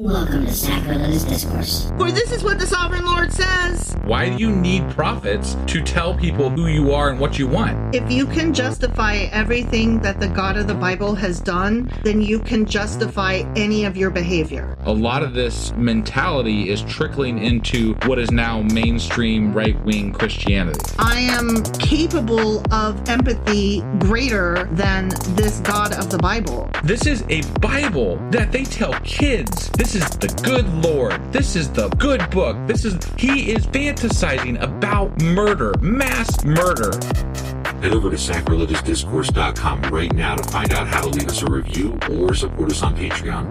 Welcome to Sacrilegious Discourse. For this is what the Sovereign Lord says. Why do you need prophets to tell people who you are and what you want? If you can justify everything that the God of the Bible has done, then you can justify any of your behavior. A lot of this mentality is trickling into what is now mainstream right-wing Christianity. I am capable of empathy greater than this God of the Bible. This is a Bible that they tell kids. This is the good Lord. This is the good book. He is fantasizing about murder, mass murder. Head over to sacrilegiousdiscourse.com right now to find out how to leave us a review or support us on Patreon.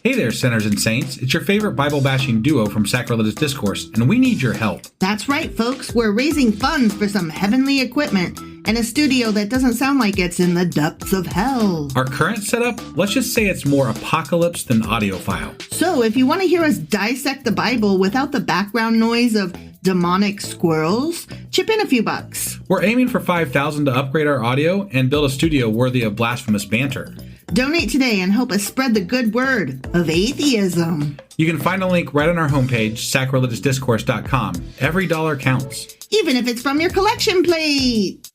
Hey there, sinners and saints. It's your favorite Bible-bashing duo from Sacrilegious Discourse, and we need your help. That's right, folks. We're raising funds for some heavenly equipment and a studio that doesn't sound like it's in the depths of hell. Our current setup, let's just say it's more apocalypse than audiophile. So if you want to hear us dissect the Bible without the background noise of demonic squirrels, chip in a few bucks. We're aiming for $5,000 to upgrade our audio and build a studio worthy of blasphemous banter. Donate today and help us spread the good word of atheism. You can find a link right on our homepage, sacrilegiousdiscourse.com. Every dollar counts. Even if it's from your collection plate.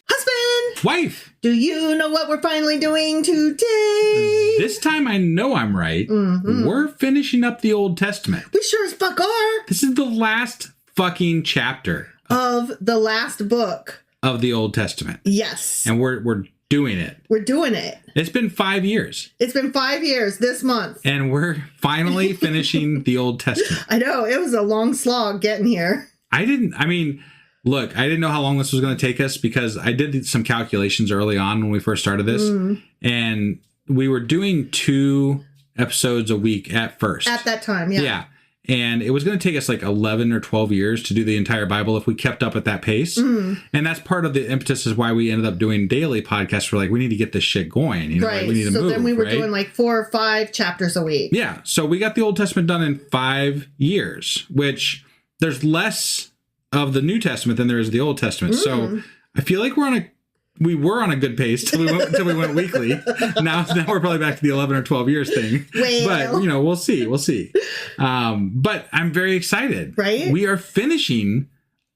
Husband! Wife! Do you know what we're finally doing today? This time I know I'm right. Mm-hmm. We're finishing up the Old Testament. We sure as fuck are. This is the last fucking chapter. Of the last book. Of the Old Testament. Yes. And we're doing it. We're doing it. It's been 5 years. It's been 5 years this month. And we're finally finishing the Old Testament. I know. It was a long slog getting here. I didn't know how long this was going to take us because I did some calculations early on when we first started this. And we were doing 2 episodes a week at first. At that time, yeah. Yeah. And it was going to take us like 11 or 12 years to do the entire Bible if we kept up at that pace. And that's part of the impetus is why we ended up doing daily podcasts. We're like, we need to get this shit going. You know, right. Like we need to move, then we were right? doing like 4 or 5 chapters a week. Yeah. So we got the Old Testament done in 5 years, which there's less of the New Testament than there is the Old Testament. So I feel like we were on a good pace till we went weekly. Now we're probably back to the 11 or 12 years thing. But, we'll see. But I'm very excited. Right? We are finishing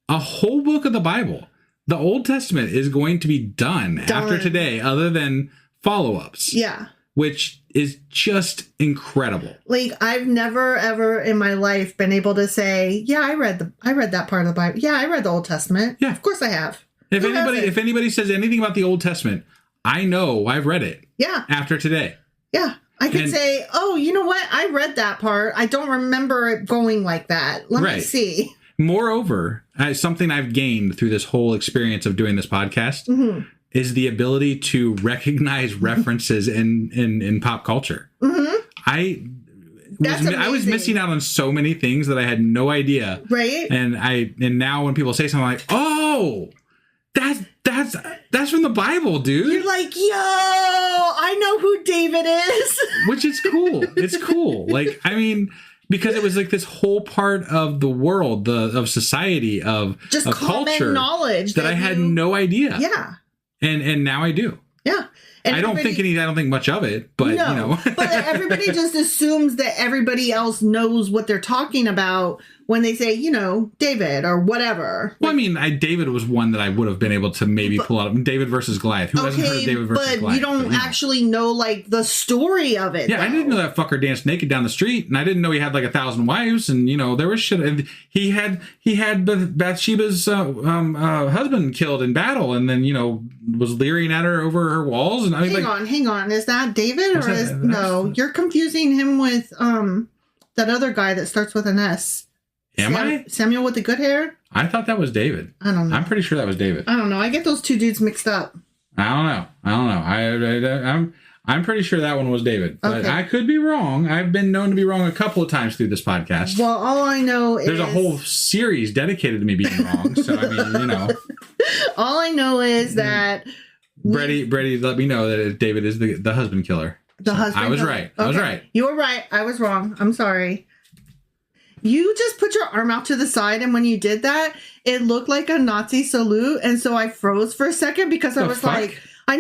a whole book of the Bible. The Old Testament is going to be done. After today, other than follow-ups. Yeah. Which is just incredible. Like, I've never, ever in my life been able to say, yeah, I read that part of the Bible. Yeah, I read the Old Testament. Yeah. Of course I have. If anybody says anything about the Old Testament, I know I've read it. Yeah. After today. Yeah. I could say, oh, you know what? I read that part. I don't remember it going like that. Let me see. Moreover, something I've gained through this whole experience of doing this podcast is the ability to recognize references in pop culture. I was missing out on so many things that I had no idea. Right. And now when people say something, I'm like, oh, that's from the Bible, dude. You're like, yo, I know who David is. Which is cool. It's cool. Like, I mean, because it was like this whole part of the world, of society, of culture knowledge that I had no idea. Yeah. And now I do. Yeah. And I don't think much of it, but but everybody just assumes that everybody else knows what they're talking about when they say, David or whatever. Well, I mean, David was one that I would have been able to maybe pull out. David versus Goliath. Who hasn't heard of David versus Goliath? But you don't actually know like the story of it. Yeah, I didn't know that fucker danced naked down the street, and I didn't know he had like 1,000 wives, and there was shit. And he had Bathsheba's husband killed in battle, and then was leering at her over her walls. And I mean, hang on, is that David or is no? You're confusing him with that other guy that starts with an S. Samuel with the good hair? I thought that was David. I don't know. I'm pretty sure that was David. I don't know. I get those 2 dudes mixed up. I don't know. I'm pretty sure that one was David. But I could be wrong. I've been known to be wrong a couple of times through this podcast. Well, all I know There's a whole series dedicated to me being wrong. So, I mean, All I know is that... Brady let me know that David is the husband killer. Husband I was killer. right. Okay. I was right. You were right. I was wrong. I'm sorry. You just put your arm out to the side, and when you did that, it looked like a Nazi salute, and so I froze for a second because I was like, I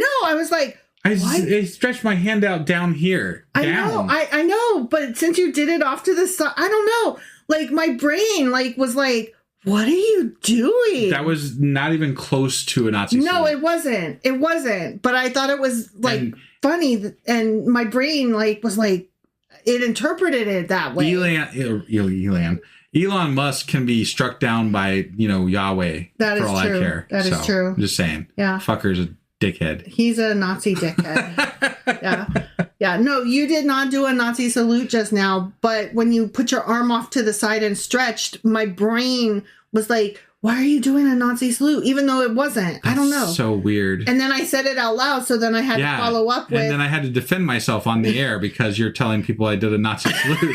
stretched my hand out down here. I know, but since you did it off to the side, I don't know. Like, my brain, like, was like, what are you doing? That was not even close to a Nazi salute. No, it wasn't. It wasn't. But I thought it was, like, funny, and my brain, like, was like, it interpreted it that way. Elon Musk can be struck down by, Yahweh. That is for all true. I care. That is true. I'm just saying. Yeah. Fucker's a dickhead. He's a Nazi dickhead. Yeah. Yeah. No, you did not do a Nazi salute just now. But when you put your arm off to the side and stretched, my brain was like, why are you doing a Nazi salute? Even though it wasn't. I don't know. So weird. And then I said it out loud, so then I had to follow up with... And then I had to defend myself on the air because you're telling people I did a Nazi salute.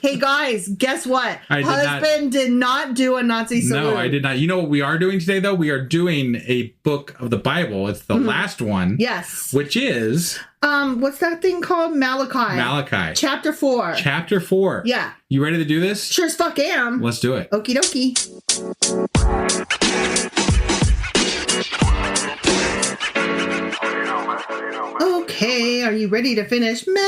Hey, guys, guess what? Husband did not do a Nazi salute. No, I did not. You know what we are doing today, though? We are doing a book of the Bible. It's the last one. Yes. Which is... what's that thing called? Malachi. Chapter 4. Chapter 4. Yeah. You ready to do this? Sure as fuck am. Let's do it. Okie dokie. Okay, are you ready to finish Malachi?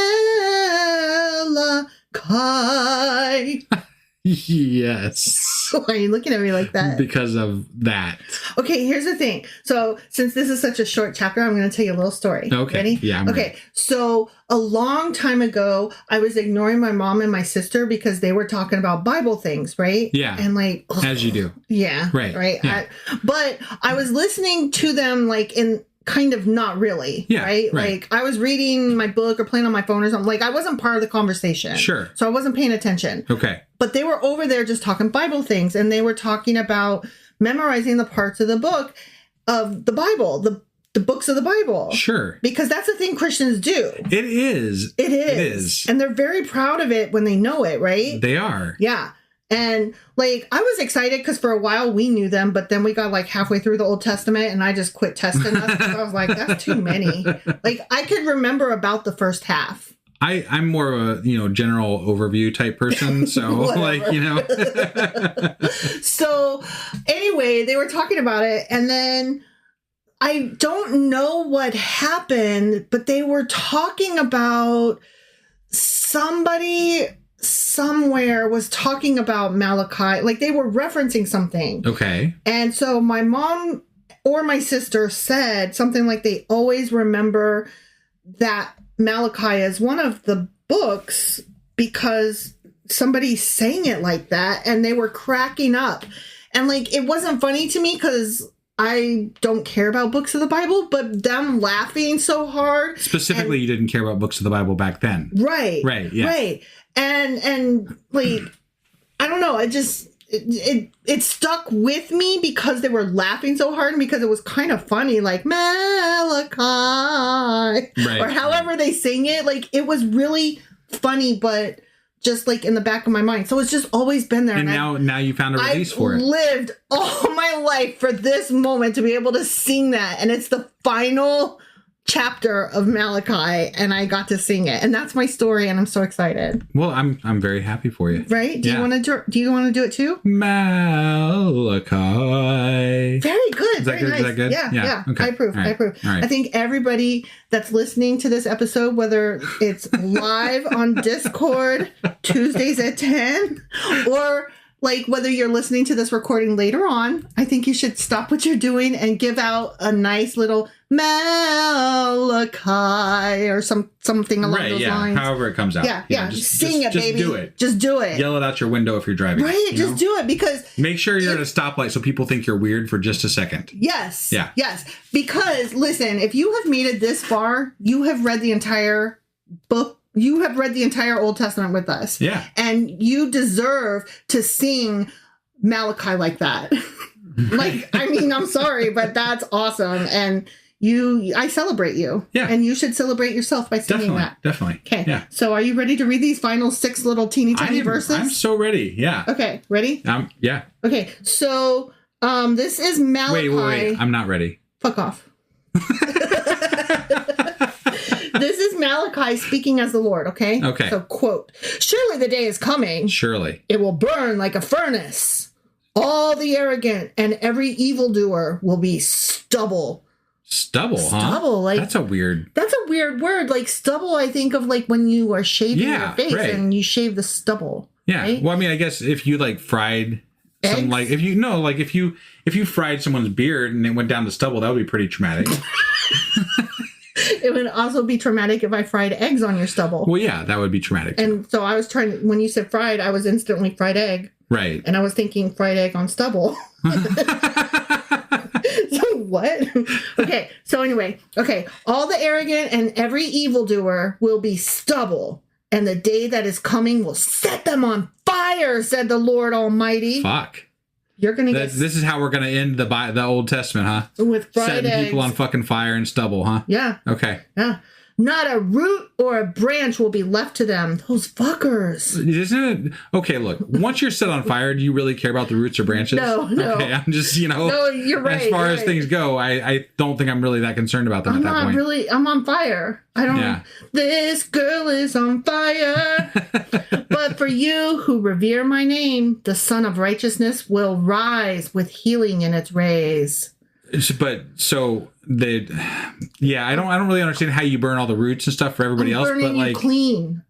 Yes. Why are you looking at me like that? Because of that. Okay, here's the thing. So, since this is such a short chapter, I'm going to tell you a little story. Okay. Ready? Yeah, I'm ready. So, a long time ago, I was ignoring my mom and my sister because they were talking about Bible things, right? Yeah. And like... Ugh, as you do. Yeah. Right. Yeah. But I was listening to them like in... kind of not really, right? Like, I was reading my book or playing on my phone or something. Like, I wasn't part of the conversation. Sure. So I wasn't paying attention. Okay. But they were over there just talking Bible things, and they were talking about memorizing the parts of the book of the Bible, the books of the Bible. Sure. Because that's the thing Christians do. It is. It is. And they're very proud of it when they know it, right? They are. Yeah. And, like, I was excited because for a while we knew them, but then we got, like, halfway through the Old Testament and I just quit testing us because I was like, that's too many. Like, I could remember about the first half. I'm more of a, general overview type person. So, like, So, anyway, they were talking about it. And then I don't know what happened, but they were talking about somebody... somewhere was talking about Malachi, like they were referencing something. Okay. And so my mom or my sister said something like they always remember that Malachi is one of the books because somebody sang it like that and they were cracking up. And like, it wasn't funny to me because I don't care about books of the Bible, but them laughing so hard. Specifically, you didn't care about books of the Bible back then. Right. Right. Yeah. Right. And like, I don't know. It stuck with me because they were laughing so hard and because it was kind of funny, like Malachi, right, or however they sing it. Like, it was really funny, but just like in the back of my mind. So it's just always been there. And now you found a release for it. I lived all my life for this moment to be able to sing that. And it's the final chapter of Malachi and I got to sing it. And that's my story and I'm so excited. Well, I'm very happy for you. Right? Do you want to do it too? Malachi. Very good. Is that very good? nice. Is that good? Yeah. Okay. I approve. Right. I approve. Right. I think everybody that's listening to this episode, whether it's live on Discord Tuesdays at 10 or like whether you're listening to this recording later on, I think you should stop what you're doing and give out a nice little Malachi or something along those lines. However it comes out. Yeah. Just sing it, baby. Just do it. Just do it. Yell it out your window if you're driving. Right. Just do it because... Make sure you're at a stoplight so people think you're weird for just a second. Yes. Yeah. Yes. Because, listen, if you have made it this far, you have read the entire book. You have read the entire Old Testament with us. Yeah. And you deserve to sing Malachi like that. Like, I mean, I'm sorry, but that's awesome. And I celebrate you. Yeah. And you should celebrate yourself by singing that. Definitely. Okay. Yeah. So are you ready to read these final 6 little teeny tiny verses? I'm so ready. Yeah. Okay. Ready? Yeah. Okay. So this is Malachi. Wait. I'm not ready. Fuck off. This is Malachi speaking as the Lord, okay? Okay. So, quote, surely the day is coming. Surely. It will burn like a furnace. All the arrogant and every evildoer will be stubble. Stubble, huh? Stubble, like that's a weird word. Like stubble, I think of like when you are shaving your face right. and you shave the stubble. Yeah. Right? Well, I mean, I guess if you like fried Eggs? some like if you fried someone's beard and it went down to stubble, that would be pretty traumatic. It would also be traumatic if I fried eggs on your stubble. Well, yeah, that would be traumatic. And so I was when you said fried, I was instantly fried egg. Right. And I was thinking fried egg on stubble. So what? Okay. So anyway, okay. All the arrogant and every evildoer will be stubble, and the day that is coming will set them on fire, said the Lord Almighty. Fuck. You're going to get... This is how we're going to end the Old Testament, huh? With fried Setting eggs. people on fucking fire and stubble, huh? Yeah. Okay. Yeah. Not a root or a branch will be left to them. Those fuckers. Isn't it? Okay, look. Once you're set on fire, do you really care about the roots or branches? No. Okay, I'm just, No, you're right. As far as things go, I don't think I'm really that concerned about them at that point. I'm on fire. I don't... Yeah. This girl is on fire. But for you who revere my name, the Son of Righteousness will rise with healing in its rays. But so I don't really understand how you burn all the roots and stuff for everybody else. But like,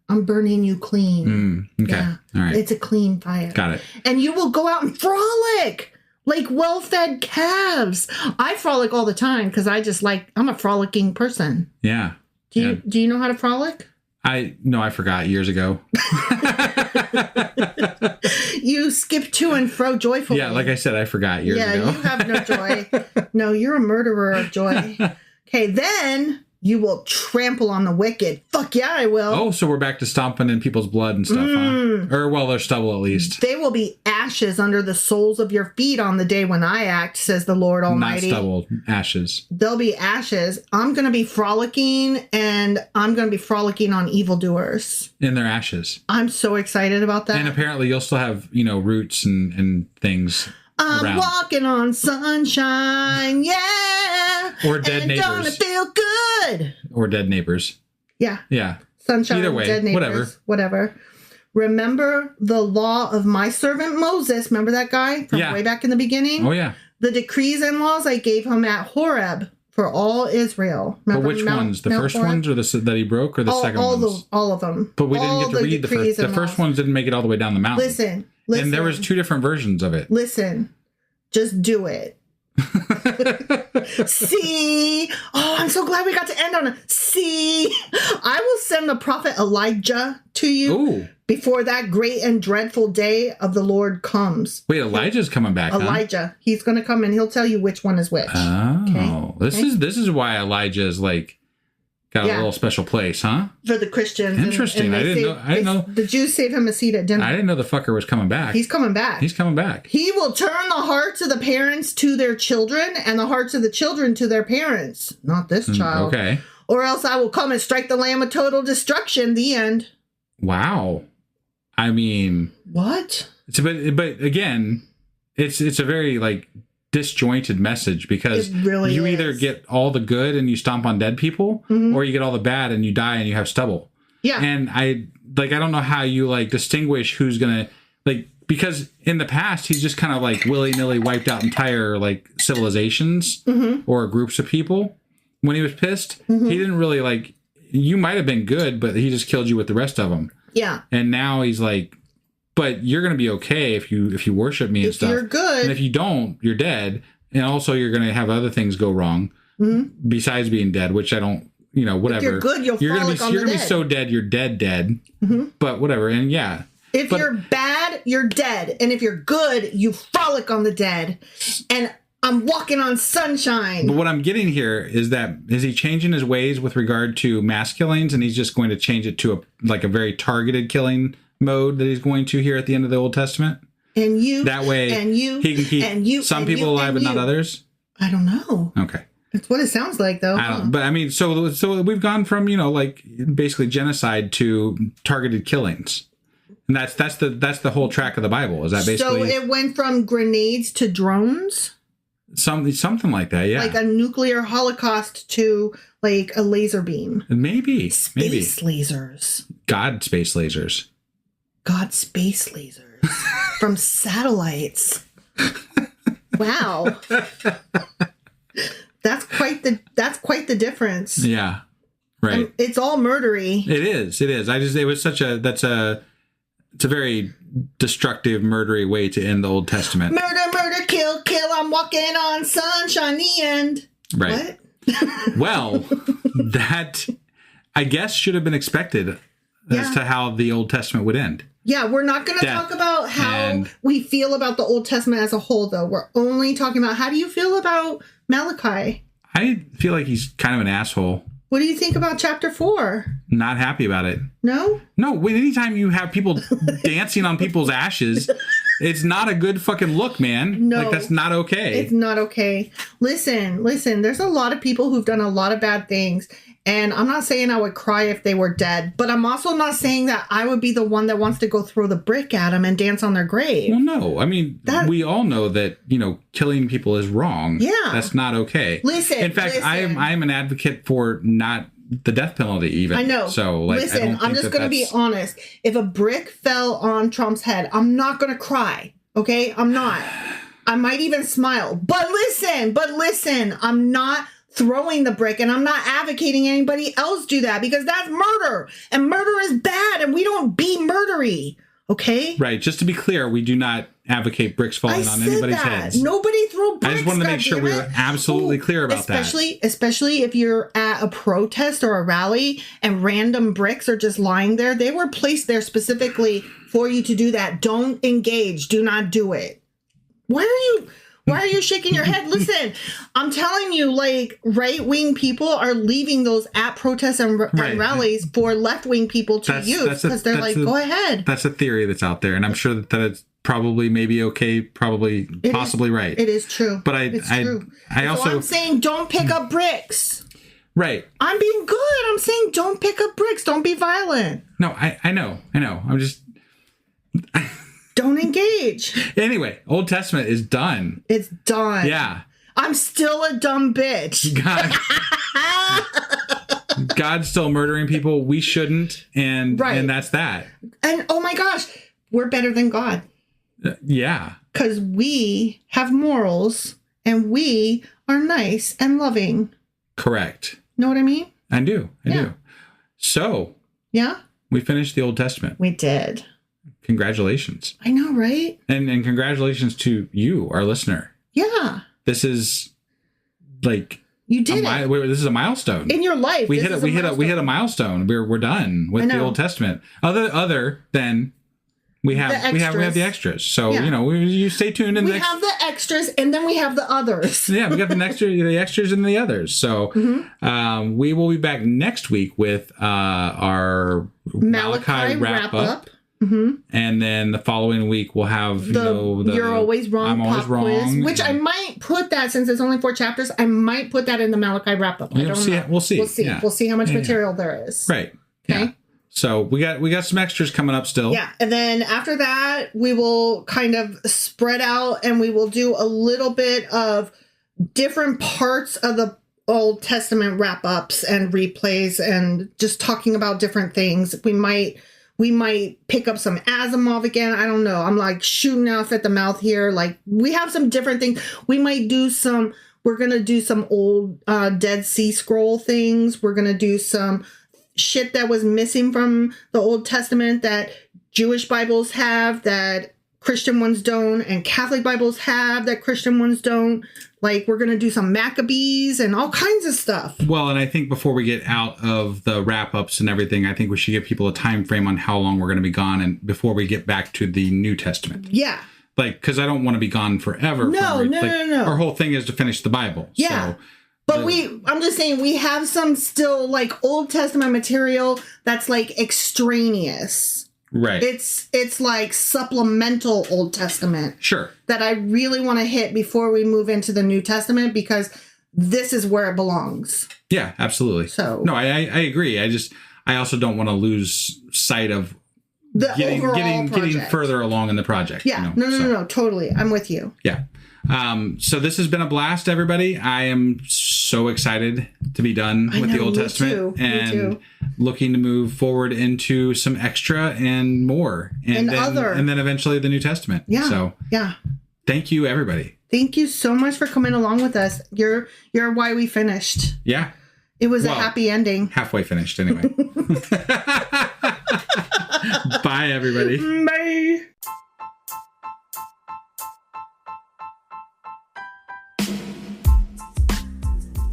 I'm burning you clean. Okay, Yeah. all right, It's a clean fire. Got it. And you will go out and frolic like well-fed calves. I frolic all the time because I'm a frolicking person. Yeah. Do you know how to frolic? I forgot years ago. You skip to and fro joyfully. Yeah, like I said, I forgot years ago. Yeah, you have no joy. No, you're a murderer of joy. Okay, then you will trample on the wicked. Fuck yeah, I will. Oh, so we're back to stomping in people's blood and stuff, huh? Or, well, their stubble at least. They will be ashes under the soles of your feet on the day when I act, says the Lord Almighty. Not stubble, ashes. They'll be ashes. I'm going to be frolicking, and I'm going to be frolicking on evildoers. In their ashes. I'm so excited about that. And apparently you'll still have, roots and things I'm around. walking on sunshine, yeah. Or dead and neighbors. Don't it feel good? Or dead neighbors. Yeah. Yeah. Sunshine, either way, dead neighbors, whatever. Remember the law of my servant Moses. Remember that guy from way back in the beginning? Oh, yeah. The decrees and laws I gave him at Horeb for all Israel. Remember but which ones? The first Horeb? ones or that he broke or the second ones? All of them. But we didn't get to read the first. The first ones didn't make it all the way down the mountain. Listen. And there was 2 different versions of it. Listen. Just do it. See? Oh, I'm so glad we got to end on a see. I will send the prophet Elijah to you before that great and dreadful day of the Lord comes. Wait, Elijah's coming back, Elijah. Huh? He's going to come and he'll tell you which one is which. Oh. Okay? This is why Elijah is got a little special place, huh? For the Christians. Interesting. And I didn't know. The Jews save him a seat at dinner. I didn't know the fucker was coming back. He's coming back. He's coming back. He will turn the hearts of the parents to their children and the hearts of the children to their parents. Not this child. Okay. Or else I will come and strike the land with total destruction. The end. Wow. I mean. What? But again, it's a very disjointed message because really you either get all the good and you stomp on dead people, or you get all the bad and you die and you have stubble. Yeah. And I don't know how you distinguish who's gonna because in the past he's just kind of willy-nilly wiped out entire civilizations or groups of people when he was pissed. He didn't really you might have been good, but he just killed you with the rest of them. Yeah. And now he's but you're going to be okay if you worship me and stuff. If you're good. And if you don't, you're dead. And also you're going to have other things go wrong besides being dead, which I don't, whatever. If you're good, you're going to be so dead, you're dead. But whatever. And yeah. If you're bad, you're dead. And if you're good, you frolic on the dead. And I'm walking on sunshine. But what I'm getting here is is he changing his ways with regard to mass killings, and he's just going to change it to a very targeted killing mode that he's going to here at the end of the Old Testament? And you. That way and you, he can keep some people alive but not others? I don't know. Okay. That's what it sounds like, though. But I mean, so we've gone from, basically genocide to targeted killings. And that's the whole track of the Bible. Is that basically? So it went from grenades to drones? Something like that, yeah. Like a nuclear holocaust to like a laser beam. Maybe. Space lasers. God space lasers. God space lasers from satellites. Wow. That's quite the difference. Yeah. Right. And it's all murdery. It is. It's a very destructive, murdery way to end the Old Testament. Murder, kill, I'm walking on sunshine, the end. Right. What? Well, that, I guess, should have been expected as to how the Old Testament would end. Yeah, we're not going to talk about how we feel about the Old Testament as a whole, though. We're only talking about how do you feel about Malachi? I feel like he's kind of an asshole. What do you think about chapter 4? Not happy about it. No? No, anytime you have people dancing on people's ashes, it's not a good fucking look, man. No. Like, that's not okay. It's not okay. Listen, there's a lot of people who've done a lot of bad things. And I'm not saying I would cry if they were dead, but I'm also not saying that I would be the one that wants to go throw the brick at them and dance on their grave. Well, no. I mean, we all know that, killing people is wrong. Yeah. That's not okay. Listen. In fact, I am an advocate for not the death penalty even. I know. So, listen, I'm just going to be honest. If a brick fell on Trump's head, I'm not going to cry. Okay? I'm not. I might even smile. But listen, I'm not throwing the brick, and I'm not advocating anybody else do that, because that's murder, and murder is bad, and we don't be murdery. Okay? Right. Just to be clear, we do not advocate bricks falling on anybody's heads. Nobody throw bricks. I just wanted to make sure we were absolutely clear about that. Especially if you're at a protest or a rally and random bricks are just lying there. They were placed there specifically for you to do that. Don't engage. Do not do it. Why are you shaking your head? Listen, I'm telling you, like, right-wing people are leaving those at protests and rallies for left-wing people to use, because they're like, go ahead. That's a theory that's out there, and I'm sure that it's probably maybe okay, possibly right. It is true. But I'm saying don't pick up bricks. Right. I'm being good. I'm saying don't pick up bricks. Don't be violent. No, I know. I'm just... Don't engage. Anyway, Old Testament is done. It's done. Yeah. I'm still a dumb bitch. God's still murdering people. We shouldn't. And that's that. And oh my gosh, we're better than God. Yeah. Because we have morals and we are nice and loving. Correct. Know what I mean? I do. So. Yeah? We finished the Old Testament. We did. Congratulations. I know, right? And congratulations to you, our listener. Yeah. This is like you did it. This is a milestone in your life. We hit a milestone. We're done with the Old Testament. Other than we have the extras. So you stay tuned. We have the extras, and then we have the others. Yeah, we got the extras and the others. So we will be back next week with our Malachi wrap up. Mm-hmm. And then the following week we'll have the You're Always Wrong. I'm Always Wrong, quiz, which I might put that, since it's only 4 chapters. I might put that in the Malachi wrap up. I don't know. We'll see. Yeah. We'll see how much material there is. Right. Okay. Yeah. So we got some extras coming up still. Yeah, and then after that we will kind of spread out, and we will do a little bit of different parts of the Old Testament wrap ups and replays, and just talking about different things. We might pick up some Asimov again. I don't know. I'm like shooting off at the mouth here. Like, we have some different things. We're going to do some old Dead Sea Scroll things. We're going to do some shit that was missing from the Old Testament that Jewish Bibles have, that Christian ones don't, and Catholic Bibles have that Christian ones don't. Like, we're going to do some Maccabees and all kinds of stuff. Well, and I think before we get out of the wrap-ups and everything, I think we should give people a time frame on how long we're going to be gone, and before we get back to the New Testament. Yeah. Like, because I don't want to be gone forever. No. Our whole thing is to finish the Bible. Yeah. So, but I'm just saying, we have some still, like, Old Testament material that's, like, extraneous. Right. It's like supplemental Old Testament. Sure. That I really want to hit before we move into the New Testament, because this is where it belongs. Yeah, absolutely. So no, I agree. I also don't want to lose sight of the getting further along in the project. Yeah. No, totally. I'm with you. Yeah. So this has been a blast, everybody. I am so excited to be done with the Old Testament and looking to move forward into some extra and more, and then eventually the New Testament. Yeah. So thank you, everybody. Thank you so much for coming along with us. You're why we finished. Yeah. It was a happy ending. Halfway finished, anyway. Bye, everybody. Bye.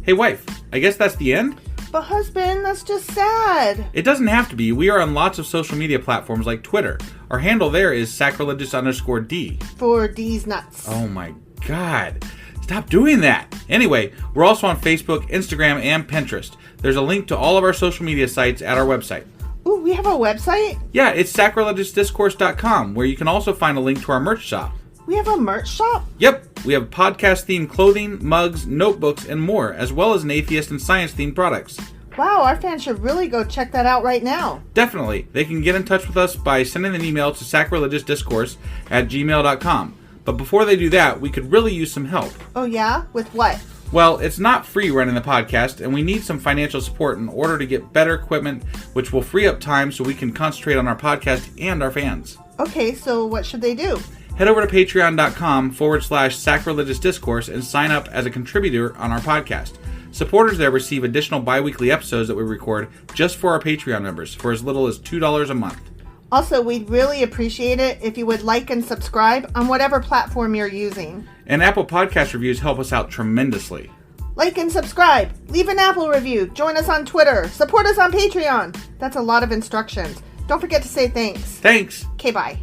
Hey, wife, I guess that's the end? But husband, that's just sad. It doesn't have to be. We are on lots of social media platforms like Twitter. Our handle there is sacrilegious_D. For D's nuts. Oh my God. Stop doing that. Anyway, we're also on Facebook, Instagram, and Pinterest. There's a link to all of our social media sites at our website. Ooh, we have a website? Yeah, it's sacrilegiousdiscourse.com, where you can also find a link to our merch shop. We have a merch shop? Yep, we have podcast-themed clothing, mugs, notebooks, and more, as well as an atheist and science-themed products. Wow, our fans should really go check that out right now. Definitely. They can get in touch with us by sending an email to sacrilegiousdiscourse@gmail.com. But before they do that, we could really use some help. Oh yeah? With what? Well, it's not free running the podcast, and we need some financial support in order to get better equipment, which will free up time so we can concentrate on our podcast and our fans. Okay, so what should they do? Head over to patreon.com/sacrilegious discourse and sign up as a contributor on our podcast. Supporters there receive additional bi-weekly episodes that we record just for our Patreon members for as little as $2 a month. Also, we'd really appreciate it if you would like and subscribe on whatever platform you're using. And Apple Podcast reviews help us out tremendously. Like and subscribe. Leave an Apple review. Join us on Twitter. Support us on Patreon. That's a lot of instructions. Don't forget to say thanks. Thanks. Okay, bye.